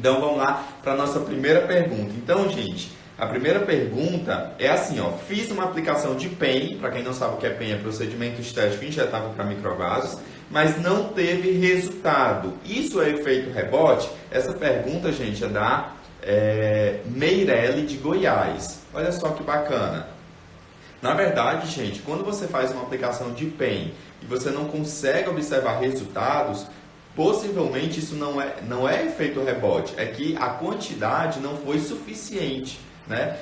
Então vamos lá para a nossa primeira pergunta. Então, gente, a primeira pergunta é assim, ó, fiz uma aplicação de PEN, para quem não sabe o que é PEN, é procedimento estético injetável para microvasos, mas não teve resultado. Isso é efeito rebote? Essa pergunta, gente, é da Meirelle de Goiás. Olha só que bacana. Na verdade, gente, quando você faz uma aplicação de PEN e você não consegue observar resultados, possivelmente isso não é efeito rebote, é que a quantidade não foi suficiente, né?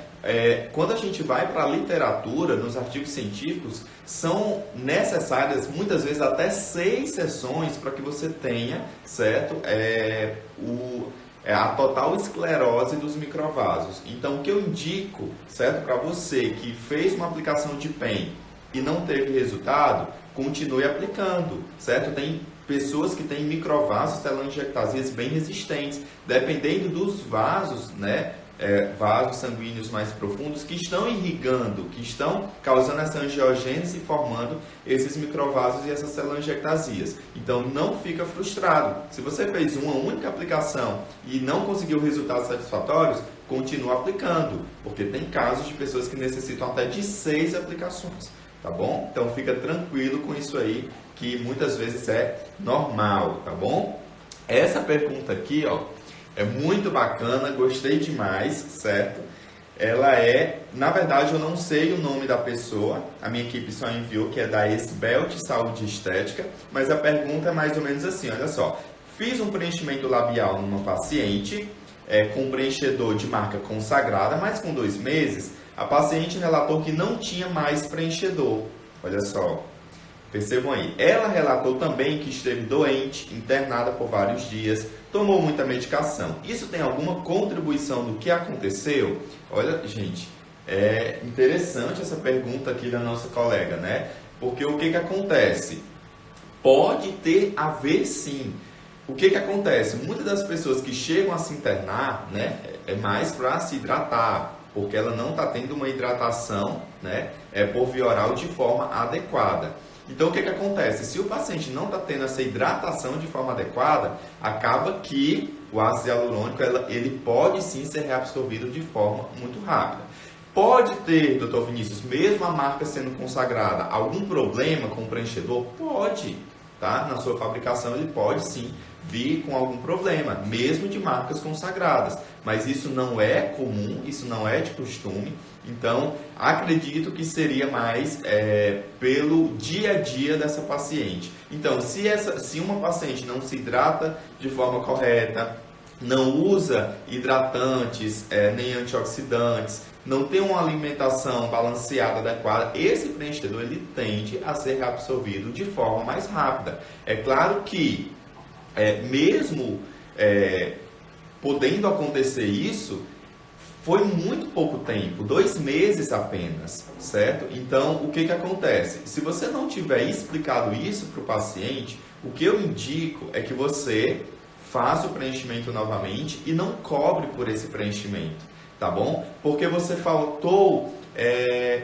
Quando a gente vai para a literatura, nos artigos científicos, são necessárias muitas vezes até 6 sessões para que você tenha, certo? A total esclerose dos microvasos. Então, o que eu indico, certo, para você que fez uma aplicação de PEN e não teve resultado, continue aplicando, certo? Tem pessoas que têm microvasos telangiectasias bem resistentes, dependendo dos vasos, né? Vasos sanguíneos mais profundos que estão irrigando, que estão causando essa angiogênese e formando esses microvasos e essas telangiectasias. Então não fica frustrado. Se você fez uma única aplicação e não conseguiu resultados satisfatórios, continua aplicando, porque tem casos de pessoas que necessitam até de 6 aplicações, tá bom? Então fica tranquilo com isso aí, que muitas vezes é normal, tá bom? Essa pergunta aqui, ó, é muito bacana, gostei demais, certo? Ela na verdade eu não sei o nome da pessoa, a minha equipe só enviou, que é da Esbelt Saúde Estética, mas a pergunta é mais ou menos assim, olha só. Fiz um preenchimento labial numa paciente, com preenchedor de marca consagrada, mas com 2 meses, a paciente relatou que não tinha mais preenchedor, olha só. Percebam aí, ela relatou também que esteve doente, internada por vários dias, tomou muita medicação. Isso tem alguma contribuição do que aconteceu? Olha, gente, é interessante essa pergunta aqui da nossa colega, né? Porque o que acontece? Pode ter a ver sim. O que acontece? Muitas das pessoas que chegam a se internar, né, é mais para se hidratar, porque ela não está tendo uma hidratação, né, por via oral de forma adequada. Então, o que acontece? Se o paciente não está tendo essa hidratação de forma adequada, acaba que o ácido hialurônico ele pode sim ser reabsorvido de forma muito rápida. Pode ter, doutor Vinícius, mesmo a marca sendo consagrada, algum problema com o preenchedor? Pode, tá? Na sua fabricação ele pode sim vir com algum problema, mesmo de marcas consagradas. Mas isso não é comum, isso não é de costume. Então, acredito que seria mais pelo dia a dia dessa paciente. Então, se uma paciente não se hidrata de forma correta, não usa hidratantes nem antioxidantes, não tem uma alimentação balanceada adequada, esse preenchedor ele tende a ser reabsorvido de forma mais rápida. É claro que, mesmo podendo acontecer isso, foi muito pouco tempo, 2 meses apenas, certo? Então, o que acontece? Se você não tiver explicado isso para o paciente, o que eu indico é que você faça o preenchimento novamente e não cobre por esse preenchimento, tá bom? Porque você faltou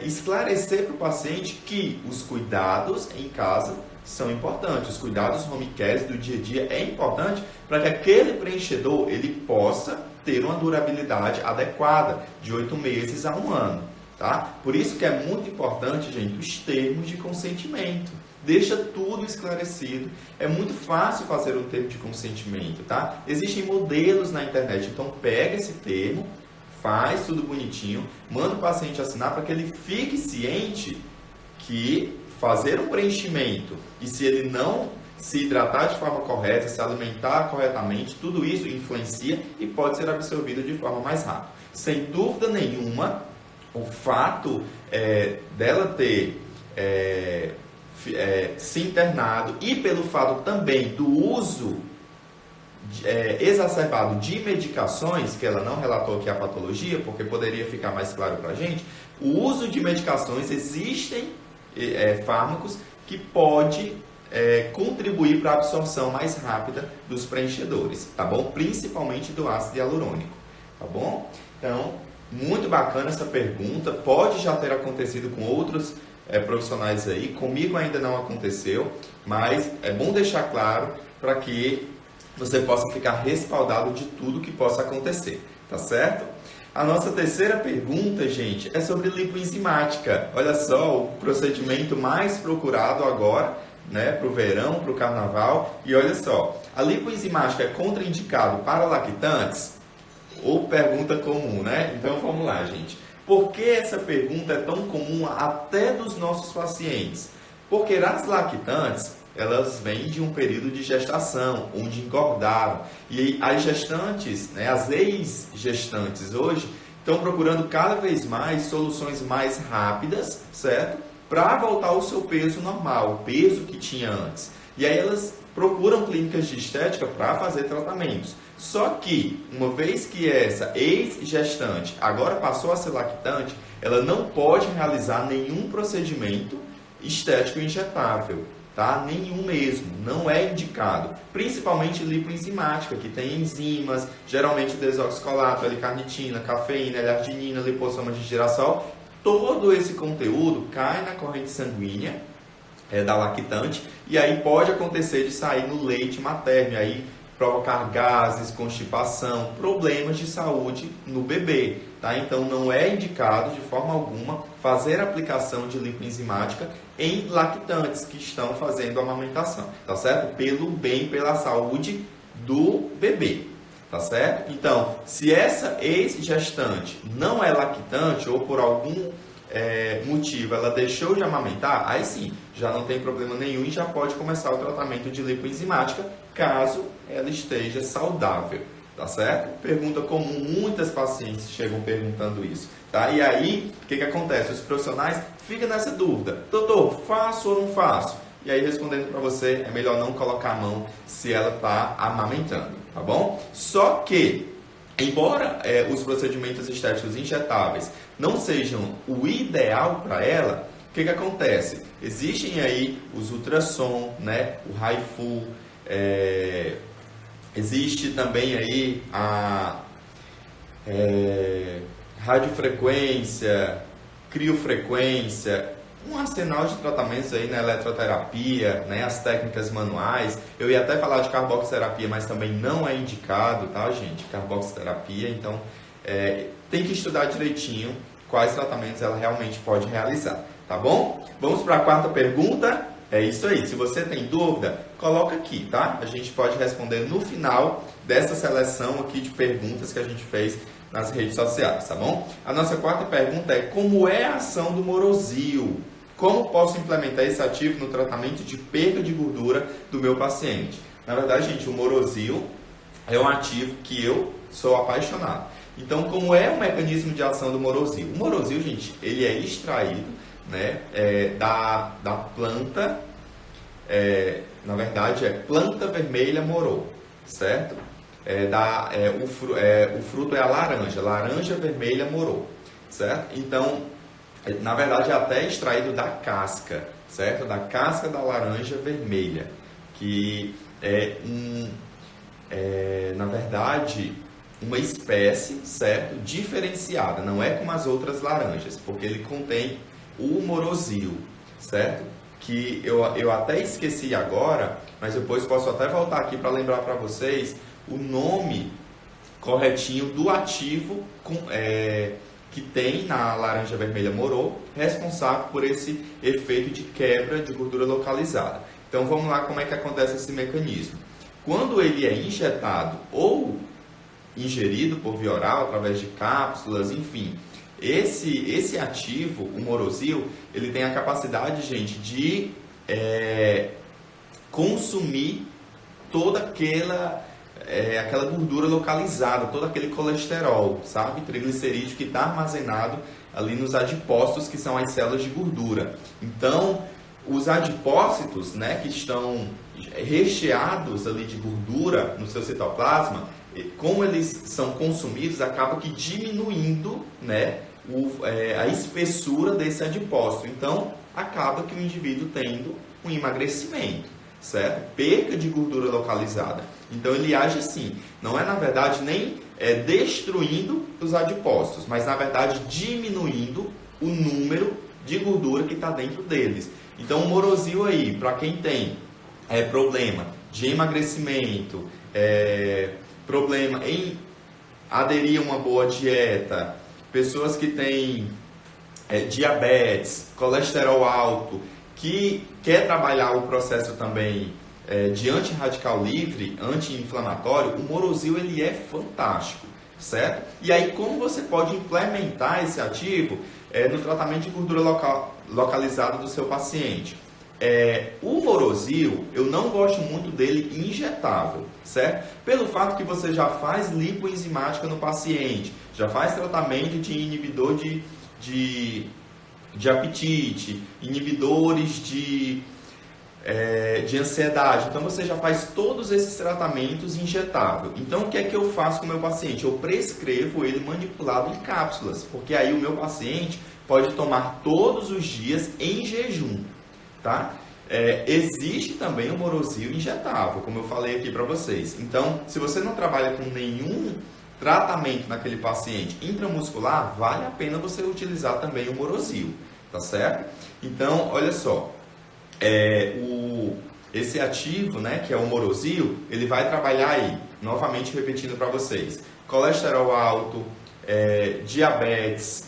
esclarecer para o paciente que os cuidados em casa são importantes, os cuidados home care do dia a dia é importante para que aquele preenchedor ele possa ter uma durabilidade adequada de 8 meses a 1 ano, tá? Por isso que é muito importante, gente, os termos de consentimento. Deixa tudo esclarecido. É muito fácil fazer um termo de consentimento, tá? Existem modelos na internet, então pega esse termo, faz tudo bonitinho, manda o paciente assinar para que ele fique ciente que fazer um preenchimento e se ele não se hidratar de forma correta, se alimentar corretamente, tudo isso influencia e pode ser absorvido de forma mais rápida. Sem dúvida nenhuma, o fato dela ter se internado e pelo fato também do uso exacerbado de medicações, que ela não relatou aqui a patologia, porque poderia ficar mais claro para a gente, o uso de medicações, existem fármacos que pode contribuir para a absorção mais rápida dos preenchedores, tá bom? Principalmente do ácido hialurônico, tá bom? Então, muito bacana essa pergunta, pode já ter acontecido com outros profissionais aí, comigo ainda não aconteceu, mas é bom deixar claro para que você possa ficar respaldado de tudo que possa acontecer, tá certo? A nossa terceira pergunta, gente, é sobre lipoenzimática. Olha só, o procedimento mais procurado agora, né, para o verão, para o carnaval. E olha só, a lipoenzimática é contraindicado para lactantes? Ou pergunta comum, né? Então vamos lá, gente. Por que essa pergunta é tão comum até dos nossos pacientes? Porque as lactantes, elas vêm de um período de gestação, onde engordaram. E as gestantes, né, as ex-gestantes hoje, estão procurando cada vez mais soluções mais rápidas, certo? Para voltar ao seu peso normal, o peso que tinha antes. E aí elas procuram clínicas de estética para fazer tratamentos. Só que, uma vez que essa ex-gestante agora passou a ser lactante, ela não pode realizar nenhum procedimento estético injetável, tá? Nenhum mesmo, não é indicado. Principalmente lipoenzimática, que tem enzimas, geralmente desoxicolato, L-carnitina, cafeína, L-arginina, lipossoma de girassol. Todo esse conteúdo cai na corrente sanguínea da lactante e aí pode acontecer de sair no leite materno, e aí provocar gases, constipação, problemas de saúde no bebê, tá? Então não é indicado de forma alguma fazer aplicação de lipoenzimática em lactantes que estão fazendo amamentação, tá certo? Pelo bem, pela saúde do bebê, tá certo? Então, se essa ex-gestante não é lactante ou por algum motivo ela deixou de amamentar, aí sim, já não tem problema nenhum e já pode começar o tratamento de lipoenzimática, caso ela esteja saudável, tá certo? Pergunta comum, muitas pacientes chegam perguntando isso, tá? E aí, o que acontece? Os profissionais ficam nessa dúvida, doutor, faço ou não faço? E aí, respondendo para você, é melhor não colocar a mão se ela está amamentando, tá bom? Só que, embora os procedimentos estéticos injetáveis não sejam o ideal para ela, o que acontece? Existem aí os ultrassom, né? O HIFU, existe também aí a radiofrequência, criofrequência, um arsenal de tratamentos aí na eletroterapia, né, as técnicas manuais. Eu ia até falar de carboxiterapia, mas também não é indicado, tá, gente? Carboxiterapia, então tem que estudar direitinho quais tratamentos ela realmente pode realizar, tá bom? Vamos para a quarta pergunta. É isso aí, se você tem dúvida, coloca aqui, tá? A gente pode responder no final dessa seleção aqui de perguntas que a gente fez nas redes sociais, tá bom? A nossa quarta pergunta é: como é a ação do Morozil? Como posso implementar esse ativo no tratamento de perda de gordura do meu paciente? Na verdade, gente, o Morozil é um ativo que eu sou apaixonado. Então, como é o mecanismo de ação do Morozil? O Morozil, gente, ele é extraído, né, da planta, na verdade é planta vermelha morô, certo? O fruto é a laranja vermelha morô, certo? Então, na verdade é até extraído da casca, certo? Da casca da laranja vermelha, que na verdade, uma espécie, certo? Diferenciada, não é como as outras laranjas, porque ele contém o Morozil, certo? Que eu até esqueci agora, mas depois posso até voltar aqui para lembrar para vocês o nome corretinho do ativo que tem na laranja vermelha morô, responsável por esse efeito de quebra de gordura localizada. Então vamos lá como é que acontece esse mecanismo. Quando ele é injetado ou ingerido por via oral, através de cápsulas, enfim, esse ativo, o Morozil, ele tem a capacidade, gente, de consumir toda aquela gordura localizada, todo aquele colesterol, sabe? Triglicerídeo que está armazenado ali nos adipócitos, que são as células de gordura. Então, os adipócitos, né, que estão recheados ali de gordura no seu citoplasma, como eles são consumidos, acaba que diminuindo, né, a espessura desse adipócito. Então, acaba que o indivíduo tendo um emagrecimento, certo? Perca de gordura localizada. Então, ele age assim. Não é, na verdade, nem destruindo os adipócitos, mas, na verdade, diminuindo o número de gordura que está dentro deles. Então, o Morozil aí, para quem tem problema de emagrecimento, problema em aderir a uma boa dieta, pessoas que têm diabetes, colesterol alto, que quer trabalhar o processo também de antirradical livre, anti-inflamatório, o Morosil ele é fantástico, certo? E aí como você pode implementar esse ativo no tratamento de gordura localizada do seu paciente? O Morosil, eu não gosto muito dele injetável, certo? Pelo fato que você já faz lipoenzimática no paciente, já faz tratamento de inibidor de apetite, inibidores de ansiedade. Então você já faz todos esses tratamentos injetável. Então o que é que eu faço com o meu paciente? Eu prescrevo ele manipulado em cápsulas, porque aí o meu paciente pode tomar todos os dias em jejum. Tá? Existe também o Morosil injetável, como eu falei aqui para vocês. Então, se você não trabalha com nenhum tratamento naquele paciente intramuscular, vale a pena você utilizar também o Morosil, tá certo? Então, olha só, esse ativo, né, que é o Morosil, ele vai trabalhar aí, novamente repetindo para vocês, colesterol alto, diabetes,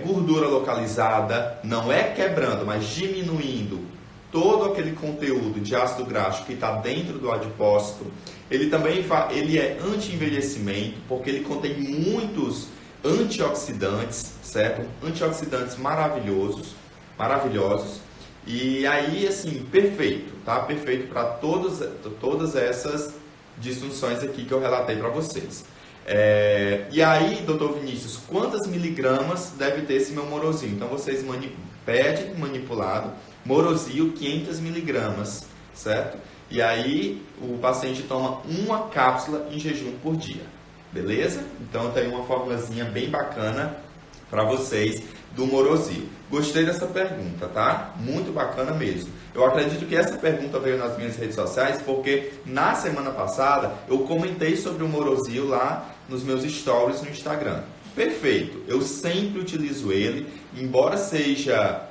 gordura localizada, não é quebrando, mas diminuindo todo aquele conteúdo de ácido graxo que está dentro do adipócito. Ele também ele é anti-envelhecimento, porque ele contém muitos antioxidantes, certo? Antioxidantes maravilhosos. E aí, assim, perfeito, tá? Perfeito para todas essas disfunções aqui que eu relatei para vocês. E aí, doutor Vinícius, quantas miligramas deve ter esse meu Morosil? Então, vocês pedem manipulado, Morosil 500 miligramas, certo? E aí, o paciente toma uma cápsula em jejum por dia, beleza? Então, tem uma formulazinha bem bacana para vocês do Morosil. Gostei dessa pergunta, tá? Muito bacana mesmo. Eu acredito que essa pergunta veio nas minhas redes sociais porque na semana passada eu comentei sobre o Morosil lá nos meus stories no Instagram. Perfeito, eu sempre utilizo ele, embora seja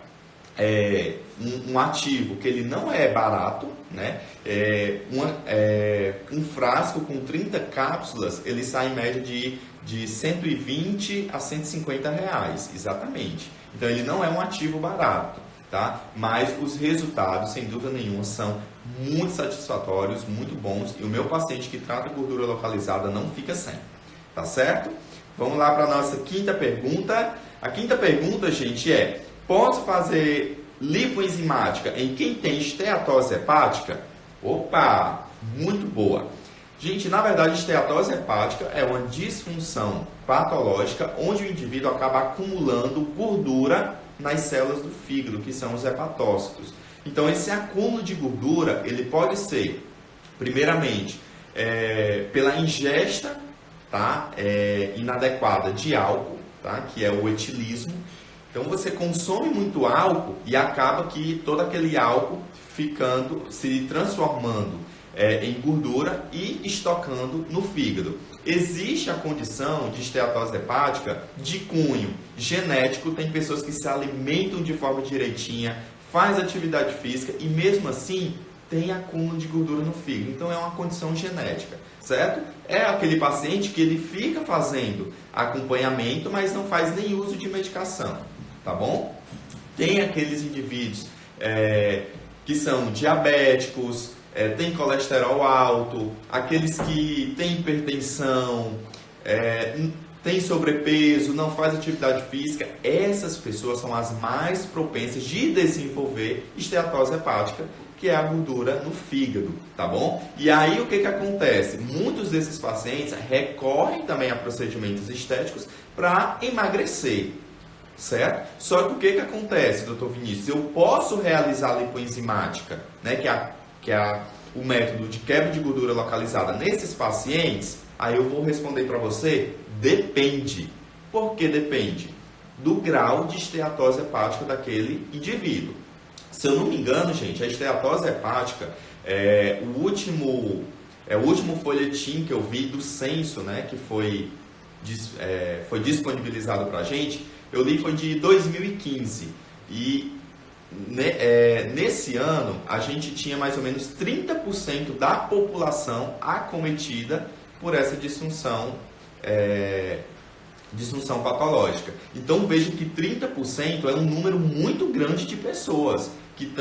um ativo que ele não é barato, né? Um frasco com 30 cápsulas, ele sai em média de 120 a 150 reais, exatamente. Então ele não é um ativo barato, tá? Mas os resultados, sem dúvida nenhuma, são muito satisfatórios, muito bons, e o meu paciente que trata gordura localizada não fica sem, tá certo? Vamos lá para a nossa quinta pergunta. A quinta pergunta, gente, posso fazer lipoenzimática em quem tem esteatose hepática? Opa, muito boa. Gente, na verdade, esteatose hepática é uma disfunção patológica onde o indivíduo acaba acumulando gordura nas células do fígado, que são os hepatócitos. Então, esse acúmulo de gordura, ele pode ser, primeiramente, pela ingesta, tá? Inadequada de álcool, tá? Que é o etilismo. Então, você consome muito álcool e acaba que todo aquele álcool se transformando em gordura e estocando no fígado. Existe a condição de esteatose hepática de cunho genético, tem pessoas que se alimentam de forma direitinha, faz atividade física e mesmo assim tem acúmulo de gordura no fígado. Então é uma condição genética, certo? É aquele paciente que ele fica fazendo acompanhamento, mas não faz nem uso de medicação, tá bom? Tem aqueles indivíduos que são diabéticos, tem colesterol alto, aqueles que têm hipertensão, tem sobrepeso, não faz atividade física, essas pessoas são as mais propensas de desenvolver esteatose hepática, que é a gordura no fígado, tá bom? E aí o que acontece? Muitos desses pacientes recorrem também a procedimentos estéticos para emagrecer, certo? Só que o que acontece, doutor Vinícius? Eu posso realizar a lipoenzimática, né, que é o método de quebra de gordura localizada nesses pacientes? Aí eu vou responder para você, depende. Por que depende? Do grau de esteatose hepática daquele indivíduo. Se eu não me engano, gente, a esteatose hepática, o último folhetim que eu vi do censo, né, que foi disponibilizado para a gente, eu li foi de 2015. E nesse ano, a gente tinha mais ou menos 30% da população acometida por essa disfunção patológica. Então veja que 30% é um número muito grande de pessoas que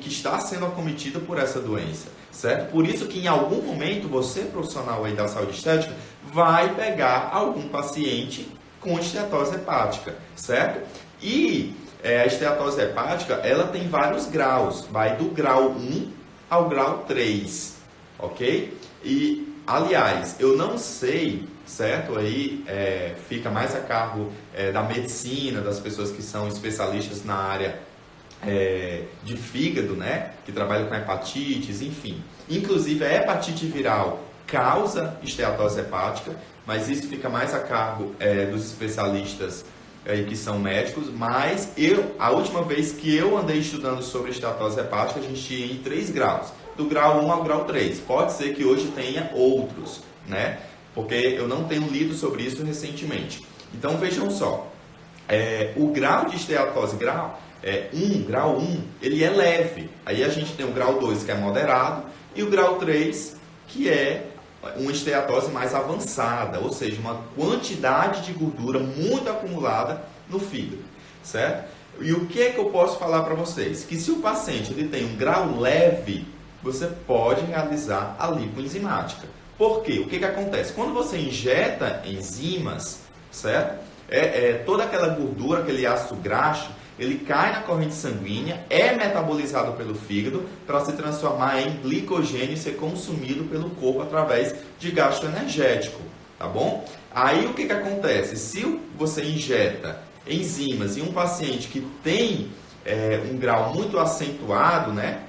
está sendo acometida por essa doença, certo? Por isso que em algum momento você, profissional aí da saúde estética, vai pegar algum paciente com esteatose hepática, certo? E a esteatose hepática, ela tem vários graus, vai do grau 1 ao grau 3, ok? E, aliás, eu não sei, certo? Aí fica mais a cargo da medicina, das pessoas que são especialistas na área de fígado, né? Que trabalham com hepatites, enfim. Inclusive, a hepatite viral causa esteatose hepática, mas isso fica mais a cargo dos especialistas que são médicos, mas a última vez que eu andei estudando sobre esteatose hepática, a gente ia em 3 graus, do grau 1 ao grau 3. Pode ser que hoje tenha outros, né? Porque eu não tenho lido sobre isso recentemente. Então vejam só, o grau de esteatose grau 1, ele é leve. Aí a gente tem o grau 2, que é moderado, e o grau 3, que é uma esteatose mais avançada, ou seja, uma quantidade de gordura muito acumulada no fígado, certo? E o que é que eu posso falar para vocês? Que se o paciente ele tem um grau leve, você pode realizar a lipoenzimática. Por quê? O que acontece? Quando você injeta enzimas, certo? Toda aquela gordura, aquele ácido graxo, ele cai na corrente sanguínea, é metabolizado pelo fígado para se transformar em glicogênio e ser consumido pelo corpo através de gasto energético, tá bom? Aí o que acontece? Se você injeta enzimas em um paciente que tem um grau muito acentuado, né?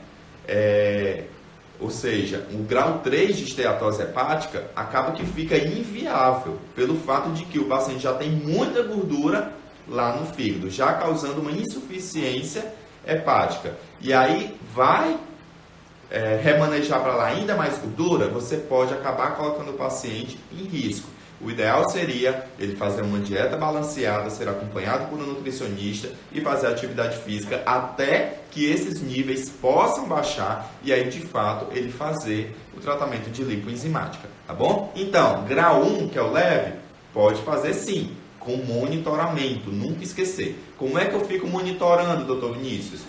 Ou seja, o grau 3 de esteatose hepática acaba que fica inviável pelo fato de que o paciente já tem muita gordura lá no fígado, já causando uma insuficiência hepática. E aí vai remanejar para lá ainda mais gordura, você pode acabar colocando o paciente em risco. O ideal seria ele fazer uma dieta balanceada, ser acompanhado por um nutricionista e fazer atividade física até que esses níveis possam baixar e aí, de fato, ele fazer o tratamento de lipoenzimática, tá bom? Então, grau 1, que é o leve, pode fazer sim, com monitoramento, nunca esquecer. Como é que eu fico monitorando, doutor Vinícius?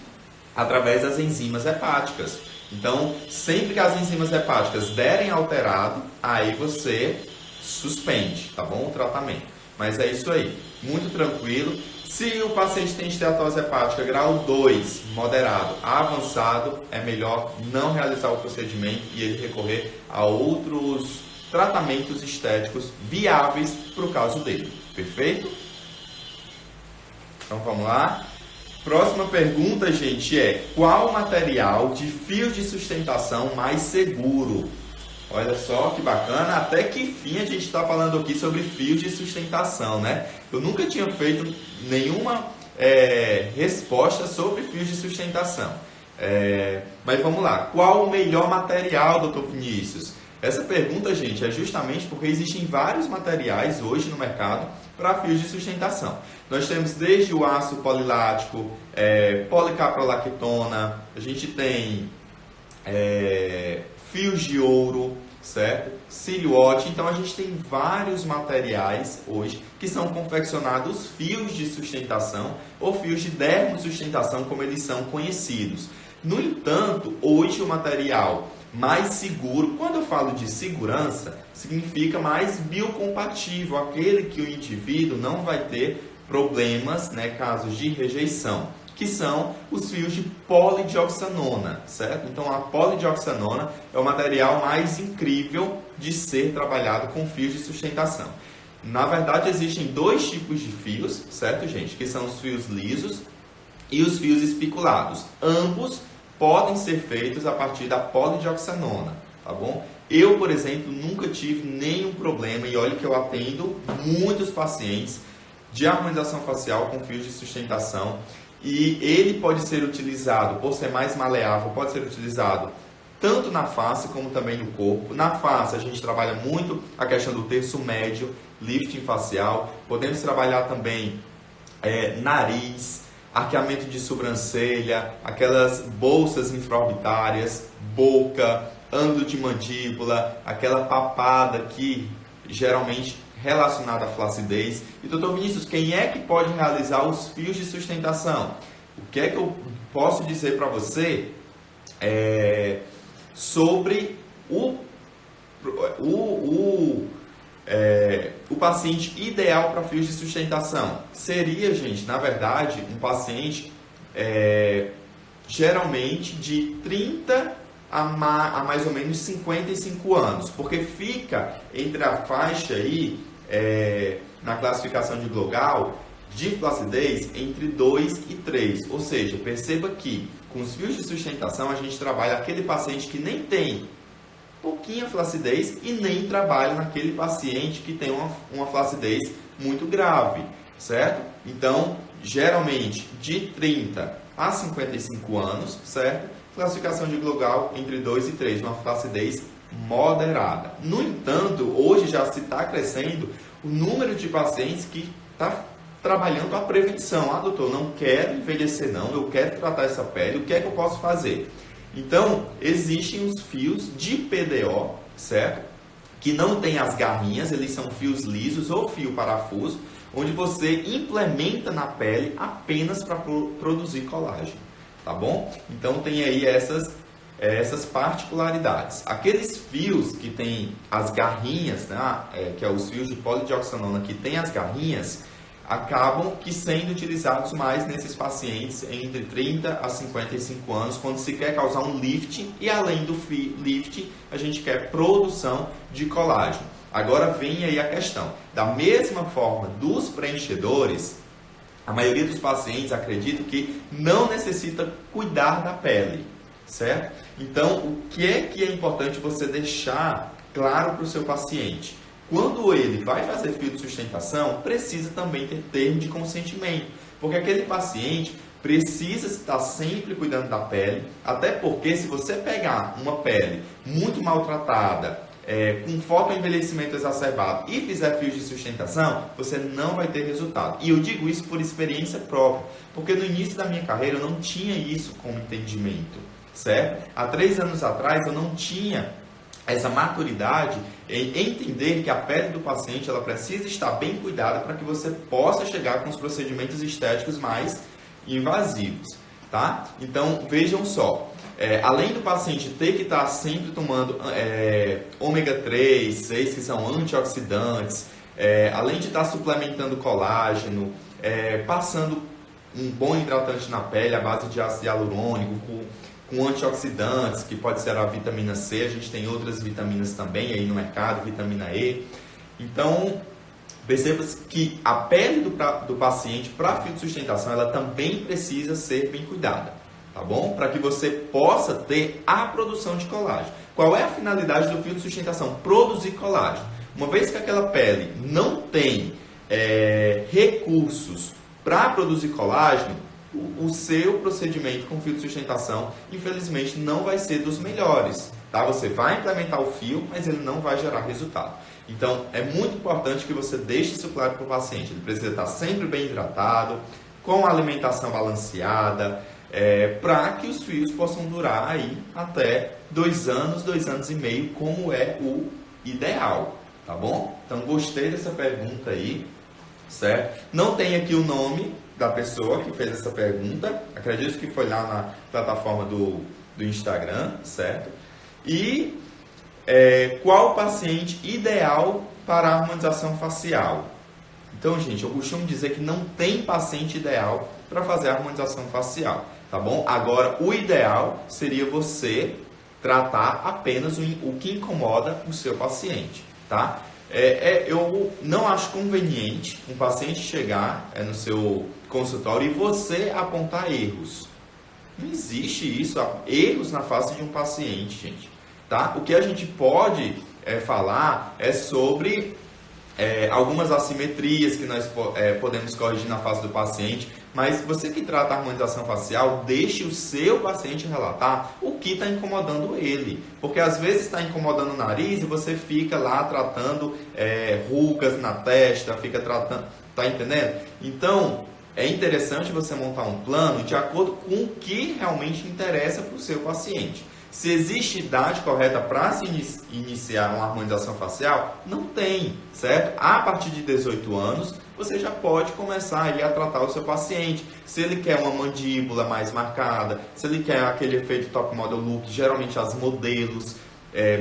Através das enzimas hepáticas. Então, sempre que as enzimas hepáticas derem alterado, aí você suspende, tá bom? O tratamento. Mas é isso aí, muito tranquilo. Se o paciente tem esteatose hepática grau 2, moderado, avançado, é melhor não realizar o procedimento e ele recorrer a outros tratamentos estéticos viáveis para o caso dele. Perfeito? Então vamos lá. Próxima pergunta, gente, qual material de fios de sustentação mais seguro? Olha só que bacana, até que fim a gente está falando aqui sobre fios de sustentação, né? Eu nunca tinha feito nenhuma resposta sobre fios de sustentação. Mas vamos lá, qual o melhor material, doutor Vinícius? Essa pergunta, gente, é justamente porque existem vários materiais hoje no mercado para fios de sustentação. Nós temos desde o ácido polilático, policaprolactona, a gente tem fios de ouro, certo? Siliote. Então a gente tem vários materiais hoje que são confeccionados fios de sustentação ou fios de dermosustentação, como eles são conhecidos. No entanto, hoje o material mais seguro, quando eu falo de segurança, significa mais biocompatível, aquele que o indivíduo não vai ter problemas, né, casos de rejeição, que são os fios de polidioxanona, certo? Então a polidioxanona é o material mais incrível de ser trabalhado com fios de sustentação. Na verdade, existem 2 tipos de fios, certo, gente? Que são os fios lisos e os fios espiculados. Ambos podem ser feitos a partir da polidioxanona, tá bom? Eu, por exemplo, nunca tive nenhum problema, e olha que eu atendo muitos pacientes de harmonização facial com fios de sustentação, e ele pode ser utilizado, por ser mais maleável, pode ser utilizado tanto na face como também no corpo. Na face a gente trabalha muito a questão do terço médio, lifting facial, podemos trabalhar também nariz, arqueamento de sobrancelha, aquelas bolsas infraorbitárias, boca, ângulo de mandíbula, aquela papada que geralmente relacionada à flacidez. E doutor Vinícius, quem é que pode realizar os fios de sustentação? O que é que eu posso dizer para você sobre o paciente ideal para fios de sustentação? Seria, gente, na verdade, um paciente geralmente de 30 a mais ou menos 55 anos, porque fica entre a faixa aí, na classificação de Glogal, de flacidez entre 2 e 3. Ou seja, perceba que com os fios de sustentação a gente trabalha aquele paciente que nem tem pouquinha flacidez e nem trabalha naquele paciente que tem uma flacidez muito grave, certo? Então, geralmente de 30 a 55 anos, certo? Classificação de Glogal entre 2 e 3, uma flacidez moderada. No entanto, hoje já se está crescendo o número de pacientes que está trabalhando a prevenção. Ah, doutor, não quero envelhecer não, eu quero tratar essa pele, o que é que eu posso fazer? Então, existem os fios de PDO, certo? Que não tem as garrinhas, eles são fios lisos ou fio parafuso, onde você implementa na pele apenas para produzir colágeno, tá bom? Então, tem aí essas particularidades. Aqueles fios que tem as garrinhas, né? Que é os fios de polidioxanona que tem as garrinhas, acabam que sendo utilizados mais nesses pacientes entre 30 a 55 anos, quando se quer causar um lift e além do lift, a gente quer produção de colágeno. Agora vem aí a questão, da mesma forma dos preenchedores, a maioria dos pacientes acredita que não necessita cuidar da pele, certo? Então, o que é importante você deixar claro para o seu paciente? Quando ele vai fazer fio de sustentação, precisa também ter termo de consentimento, porque aquele paciente precisa estar sempre cuidando da pele, até porque se você pegar uma pele muito maltratada, com fotoenvelhecimento exacerbado e fizer fios de sustentação, você não vai ter resultado. E eu digo isso por experiência própria, porque no início da minha carreira eu não tinha isso como entendimento, certo? Há 3 anos atrás eu não tinha essa maturidade em entender que a pele do paciente ela precisa estar bem cuidada para que você possa chegar com os procedimentos estéticos mais invasivos, tá? Então, vejam só, além do paciente ter que estar sempre tomando ômega 3, 6, que são antioxidantes, além de estar suplementando colágeno, passando um bom hidratante na pele à base de ácido hialurônico, com antioxidantes, que pode ser a vitamina C, a gente tem outras vitaminas também aí no mercado, vitamina E. Então, perceba que a pele do paciente para fio de sustentação, ela também precisa ser bem cuidada, tá bom? Para que você possa ter a produção de colágeno. Qual é a finalidade do fio de sustentação? Produzir colágeno. Uma vez que aquela pele não tem recursos para produzir colágeno, o seu procedimento com fio de sustentação, infelizmente, não vai ser dos melhores, tá? Você vai implementar o fio, mas ele não vai gerar resultado. Então, é muito importante que você deixe isso claro para o paciente. Ele precisa estar sempre bem hidratado, com alimentação balanceada, para que os fios possam durar aí até 2 anos, 2 anos e meio, como é o ideal, tá bom? Então, gostei dessa pergunta aí, certo? Não tem aqui o nome da pessoa que fez essa pergunta, acredito que foi lá na plataforma do Instagram, certo? E qual o paciente ideal para a harmonização facial? Então, gente, eu costumo dizer que não tem paciente ideal para fazer a harmonização facial, tá bom? Agora, o ideal seria você tratar apenas o que incomoda o seu paciente, tá? Eu não acho conveniente um paciente chegar no seu consultório e você apontar erros. Não existe isso, erros na face de um paciente, gente. Tá? O que a gente pode falar é sobre algumas assimetrias que nós podemos corrigir na face do paciente, mas você que trata a harmonização facial, deixe o seu paciente relatar o que está incomodando ele, porque às vezes está incomodando o nariz e você fica lá tratando rugas na testa, fica tratando, tá entendendo? Então, é interessante você montar um plano de acordo com o que realmente interessa para o seu paciente. Se existe idade correta para se iniciar uma harmonização facial, não tem, certo? A partir de 18 anos, você já pode começar a tratar o seu paciente. Se ele quer uma mandíbula mais marcada, se ele quer aquele efeito top model look, geralmente as modelos,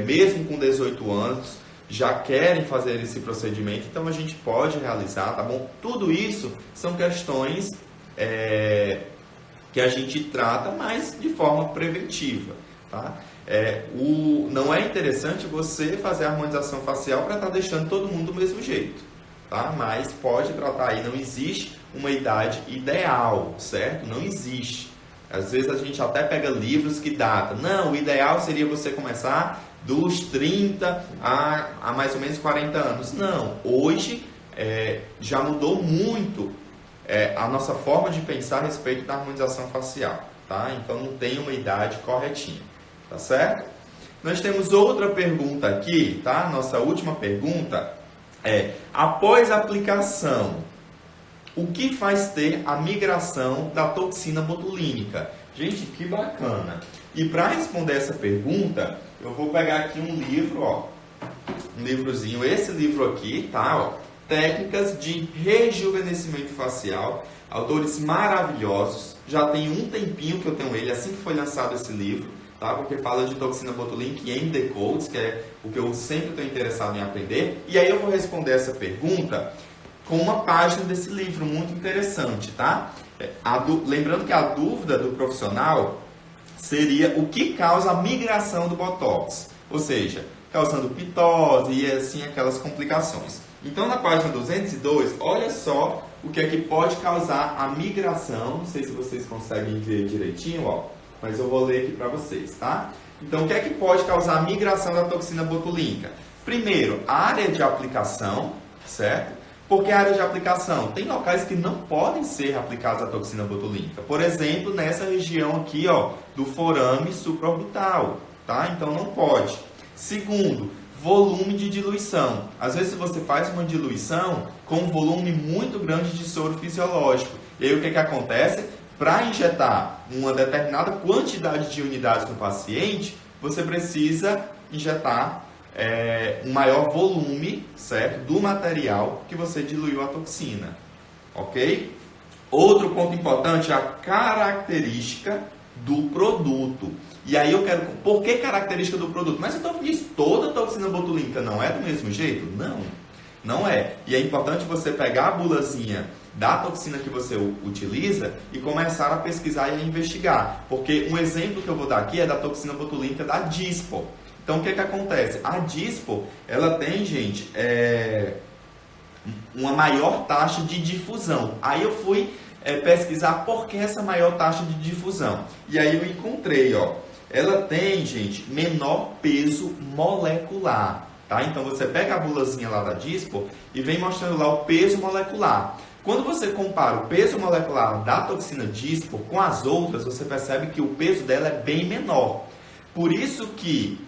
mesmo com 18 anos, já querem fazer esse procedimento, então a gente pode realizar, tá bom? Tudo isso são questões que a gente trata, mas de forma preventiva, tá? Não é interessante você fazer a harmonização facial para estar deixando todo mundo do mesmo jeito, tá? Mas pode tratar aí, não existe uma idade ideal, certo? Não existe. Às vezes a gente até pega livros que datam. Não, o ideal seria você começar dos 30 a mais ou menos 40 anos. Não, hoje já mudou muito a nossa forma de pensar a respeito da harmonização facial, tá? Então não tem uma idade corretinha, tá certo? Nós temos outra pergunta aqui, tá? Nossa última pergunta após a aplicação, o que faz ter a migração da toxina botulínica? Gente, que bacana! E para responder essa pergunta, eu vou pegar aqui um livro, ó, um livrozinho, esse livro aqui, tá? Ó, Técnicas de Rejuvenescimento Facial, autores maravilhosos. Já tem um tempinho que eu tenho ele, assim que foi lançado esse livro, tá? Porque fala de toxina botulínica e MD Codes, que é o que eu sempre estou interessado em aprender. E aí eu vou responder essa pergunta com uma página desse livro muito interessante, tá? Lembrando que a dúvida do profissional seria o que causa a migração do Botox, ou seja, causando pitose e assim aquelas complicações. Então na página 202, olha só o que é que pode causar a migração, não sei se vocês conseguem ver direitinho, ó, mas eu vou ler aqui para vocês, tá? Então o que é que pode causar a migração da toxina botulínica? Primeiro, a área de aplicação, certo? Porque a área de aplicação, tem locais que não podem ser aplicados a toxina botulínica. Por exemplo, nessa região aqui, ó, do forame supraorbital, tá? Então não pode. Segundo, volume de diluição. Às vezes você faz uma diluição com um volume muito grande de soro fisiológico. E aí o que acontece? Para injetar uma determinada quantidade de unidades no paciente, você precisa injetar um maior volume, certo, do material que você diluiu a toxina, ok? Outro ponto importante é a característica do produto. E aí eu quero... Por que característica do produto? Mas então isso, toda toxina botulínica não é do mesmo jeito? Não, não é. E é importante você pegar a bulazinha da toxina que você utiliza e começar a pesquisar e a investigar. Porque um exemplo que eu vou dar aqui é da toxina botulínica da Dispo. Então, o que acontece? A Dispo, ela tem, gente, uma maior taxa de difusão. Aí eu fui pesquisar por que essa maior taxa de difusão. E aí eu encontrei, ó, ela tem, gente, menor peso molecular, tá? Então, você pega a bulazinha lá da Dispo e vem mostrando lá o peso molecular. Quando você compara o peso molecular da toxina Dispo com as outras, você percebe que o peso dela é bem menor. Por isso que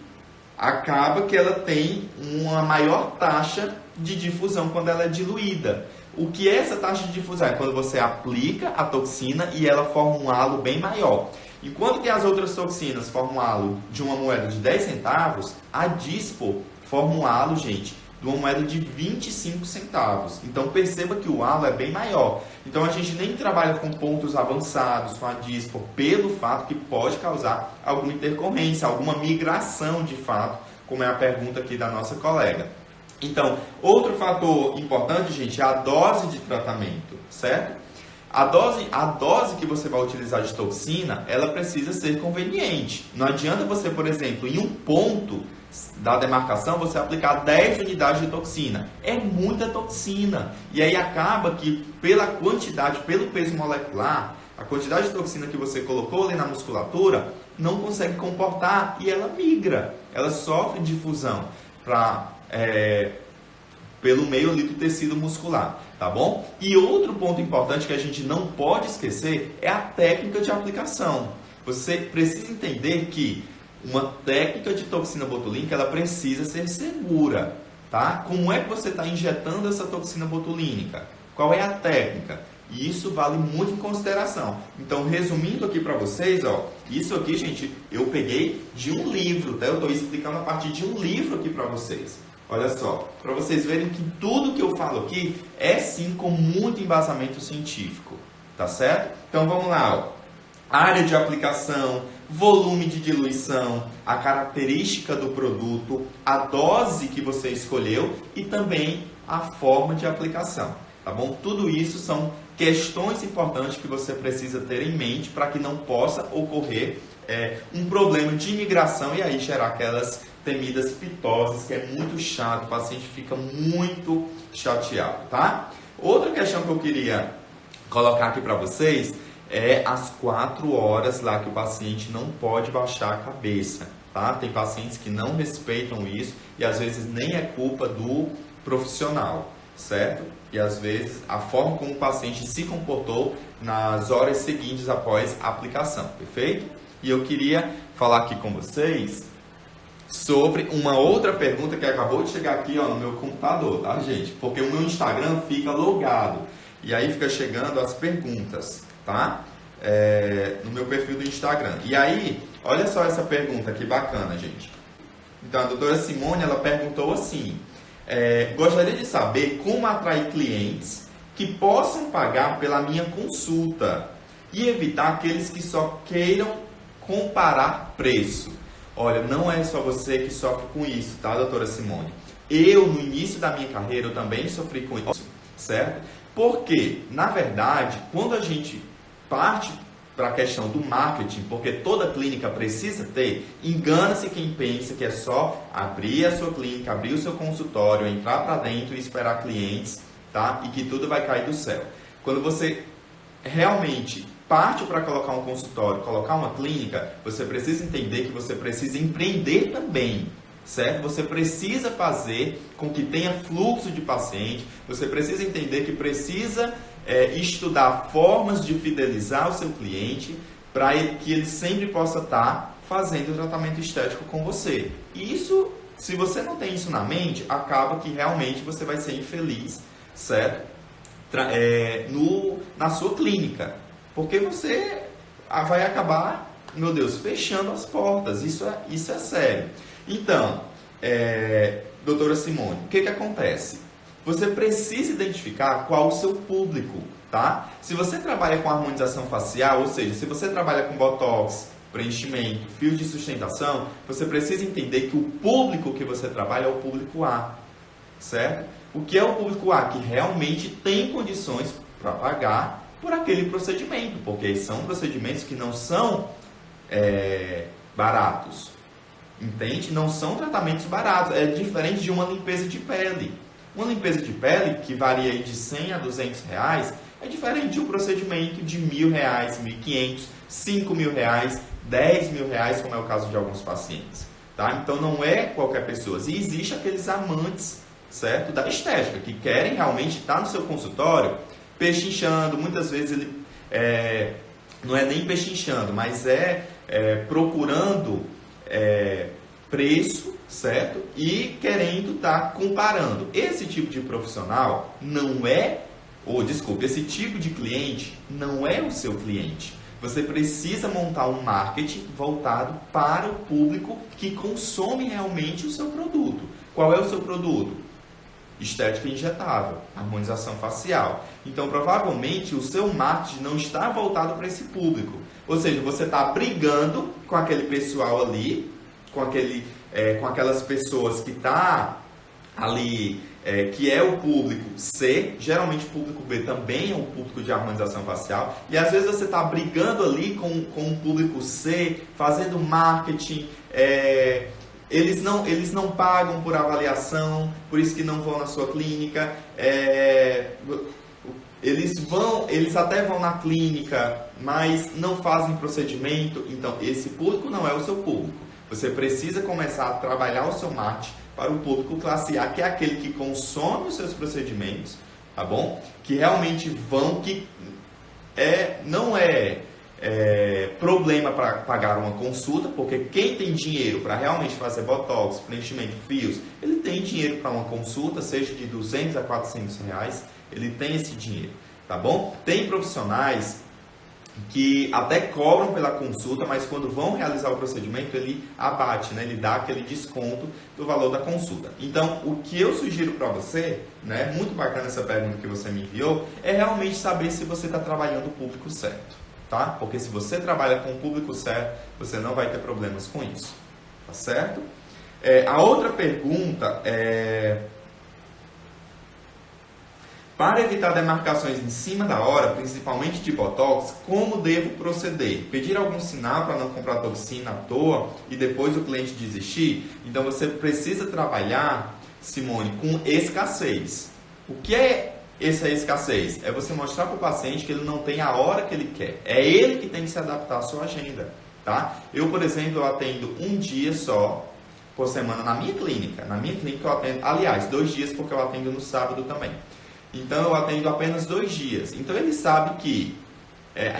acaba que ela tem uma maior taxa de difusão quando ela é diluída. O que é essa taxa de difusão? É quando você aplica a toxina e ela forma um halo bem maior. Enquanto que as outras toxinas formam um halo de uma moeda de 10 centavos, a Dispo forma um halo, gente, de uma moeda de 25 centavos. Então perceba que o halo é bem maior. Então a gente nem trabalha com pontos avançados com a Dispo pelo fato que pode causar alguma intercorrência, alguma migração de fato, como é a pergunta aqui da nossa colega. Então, outro fator importante, gente, é a dose de tratamento, certo? A dose que você vai utilizar de toxina, ela precisa ser conveniente. Não adianta você, por exemplo, em um ponto da demarcação, você aplicar 10 unidades de toxina. É muita toxina. E aí acaba que, pela quantidade, pelo peso molecular, a quantidade de toxina que você colocou ali na musculatura não consegue comportar e ela migra. Ela sofre difusão pelo meio ali do tecido muscular, tá bom? E outro ponto importante que a gente não pode esquecer é a técnica de aplicação. Você precisa entender que uma técnica de toxina botulínica, ela precisa ser segura, tá? Como é que você está injetando essa toxina botulínica? Qual é a técnica? E isso vale muito em consideração. Então, resumindo aqui para vocês, ó, isso aqui, gente, eu peguei de um livro, tá? Eu estou explicando a partir de um livro aqui para vocês. Olha só, para vocês verem que tudo que eu falo aqui é sim com muito embasamento científico, tá certo? Então, vamos lá, ó. Área de aplicação, volume de diluição, a característica do produto, a dose que você escolheu e também a forma de aplicação, tá bom? Tudo isso são questões importantes que você precisa ter em mente para que não possa ocorrer um problema de migração e aí gerar aquelas temidas pitoses, que é muito chato, o paciente fica muito chateado, tá? Outra questão que eu queria colocar aqui para vocês é as 4 horas lá que o paciente não pode baixar a cabeça, tá? Tem pacientes que não respeitam isso e às vezes nem é culpa do profissional, certo? E às vezes a forma como o paciente se comportou nas horas seguintes após a aplicação, perfeito? E eu queria falar aqui com vocês sobre uma outra pergunta que acabou de chegar aqui, ó, no meu computador, tá, gente? Porque o meu Instagram fica logado e aí fica chegando as perguntas, tá? No meu perfil do Instagram. E aí, olha só essa pergunta que bacana, gente. Então, a doutora Simone, ela perguntou assim: gostaria de saber como atrair clientes que possam pagar pela minha consulta e evitar aqueles que só queiram comparar preço. Olha, não é só você que sofre com isso, tá, doutora Simone? Eu, no início da minha carreira, eu também sofri com isso, certo? Porque, na verdade, quando a gente parte para a questão do marketing, porque toda clínica precisa ter, engana-se quem pensa que é só abrir a sua clínica, abrir o seu consultório, entrar para dentro e esperar clientes, tá? E que tudo vai cair do céu. Quando você realmente parte para colocar um consultório, colocar uma clínica, você precisa entender que você precisa empreender também, certo? Você precisa fazer com que tenha fluxo de paciente, você precisa entender que precisa estudar formas de fidelizar o seu cliente para que ele sempre possa estar fazendo o tratamento estético com você. E isso, se você não tem isso na mente, acaba que realmente você vai ser infeliz, certo? Na sua clínica, porque você vai acabar, meu Deus, fechando as portas. Isso é sério. Então, doutora Simone, o que acontece? Você precisa identificar qual o seu público, tá? Se você trabalha com harmonização facial, ou seja, se você trabalha com botox, preenchimento, fios de sustentação, você precisa entender que o público que você trabalha é o público A, certo? O que é o público A? Que realmente tem condições para pagar por aquele procedimento, porque são procedimentos que não são baratos, entende? Não são tratamentos baratos, é diferente de uma limpeza de pele. Uma limpeza de pele, que varia aí de 100 a 200 reais, é diferente de um procedimento de R$1.000, R$1.500, R$5.000, R$10.000, como é o caso de alguns pacientes, tá? Então não é qualquer pessoa. E existe aqueles amantes, certo, da estética, que querem realmente estar no seu consultório pechinchando. Muitas vezes ele não é nem pechinchando, mas procurando preço, certo? E querendo estar comparando. Esse tipo de profissional não é, esse tipo de cliente não é o seu cliente. Você precisa montar um marketing voltado para o público que consome realmente o seu produto. Qual é o seu produto? Estética injetável, harmonização facial. Então, provavelmente, o seu marketing não está voltado para esse público. Ou seja, você está brigando com aquele pessoal ali, com aquelas pessoas que tá ali, que é o público C, geralmente o público B também é o público de harmonização facial, e às vezes você está brigando ali com o público C, fazendo marketing, eles não pagam por avaliação, por isso que não vão na sua clínica, eles até vão na clínica, mas não fazem procedimento. Então esse público não é o seu público. Você precisa começar a trabalhar o seu marketing para o público classe A, que é aquele que consome os seus procedimentos, tá bom? Que realmente não é problema para pagar uma consulta, porque quem tem dinheiro para realmente fazer botox, preenchimento, fios, ele tem dinheiro para uma consulta, seja de 200 a 400 reais, ele tem esse dinheiro. tá bom? Tem profissionais que até cobram pela consulta, mas quando vão realizar o procedimento, ele abate, né? Ele dá aquele desconto do valor da consulta. Então, o que eu sugiro para você, né? Muito bacana essa pergunta que você me enviou, é realmente saber se você está trabalhando o público certo, tá? Porque se você trabalha com o público certo, você não vai ter problemas com isso, tá certo? A outra pergunta é... Para evitar demarcações em cima da hora, principalmente de Botox, como devo proceder? Pedir algum sinal para não comprar toxina à toa e depois o cliente desistir? Então você precisa trabalhar, Simone, com escassez. O que é essa escassez? É você mostrar para o paciente que ele não tem a hora que ele quer. É ele que tem que se adaptar à sua agenda, tá? Eu, por exemplo, eu atendo um dia só por semana na minha clínica. Na minha clínica eu atendo, aliás, 2 dias porque eu atendo no sábado também. Então eu atendo apenas 2 dias. Então ele sabe que...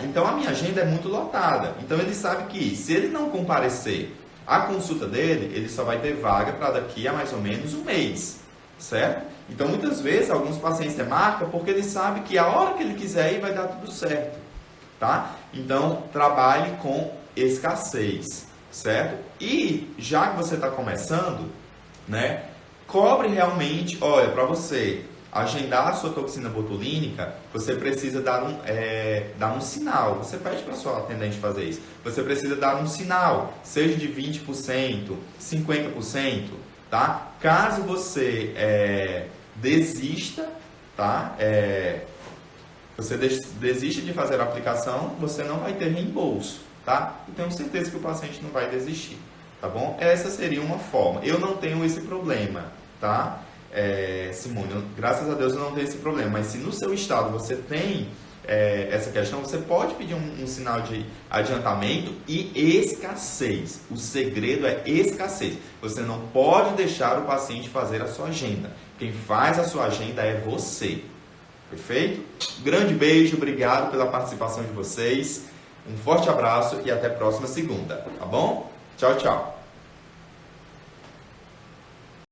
então a minha agenda é muito lotada. Então ele sabe que se ele não comparecer à consulta dele, ele só vai ter vaga para daqui a mais ou menos 1 mês. Certo? Então muitas vezes alguns pacientes demarcam porque ele sabe que a hora que ele quiser ir vai dar tudo certo. Tá? Então trabalhe com escassez. Certo? E já que você está começando, né, cobre realmente, olha, para você agendar a sua toxina botulínica, você precisa dar um sinal. Você pede para a sua atendente fazer isso. Você precisa dar um sinal, seja de 20%, 50%, tá? Caso você desista, tá? Você desista de fazer a aplicação, você não vai ter reembolso, tá? E tenho certeza que o paciente não vai desistir, tá bom? Essa seria uma forma. Eu não tenho esse problema, tá? Simone, graças a Deus eu não tenho esse problema, mas se no seu estado você tem essa questão, você pode pedir um sinal de adiantamento e escassez. O segredo é escassez. Você não pode deixar o paciente fazer a sua agenda. Quem faz a sua agenda é você. Perfeito? Grande beijo, obrigado pela participação de vocês. Um forte abraço e até a próxima segunda, tá bom? Tchau, tchau.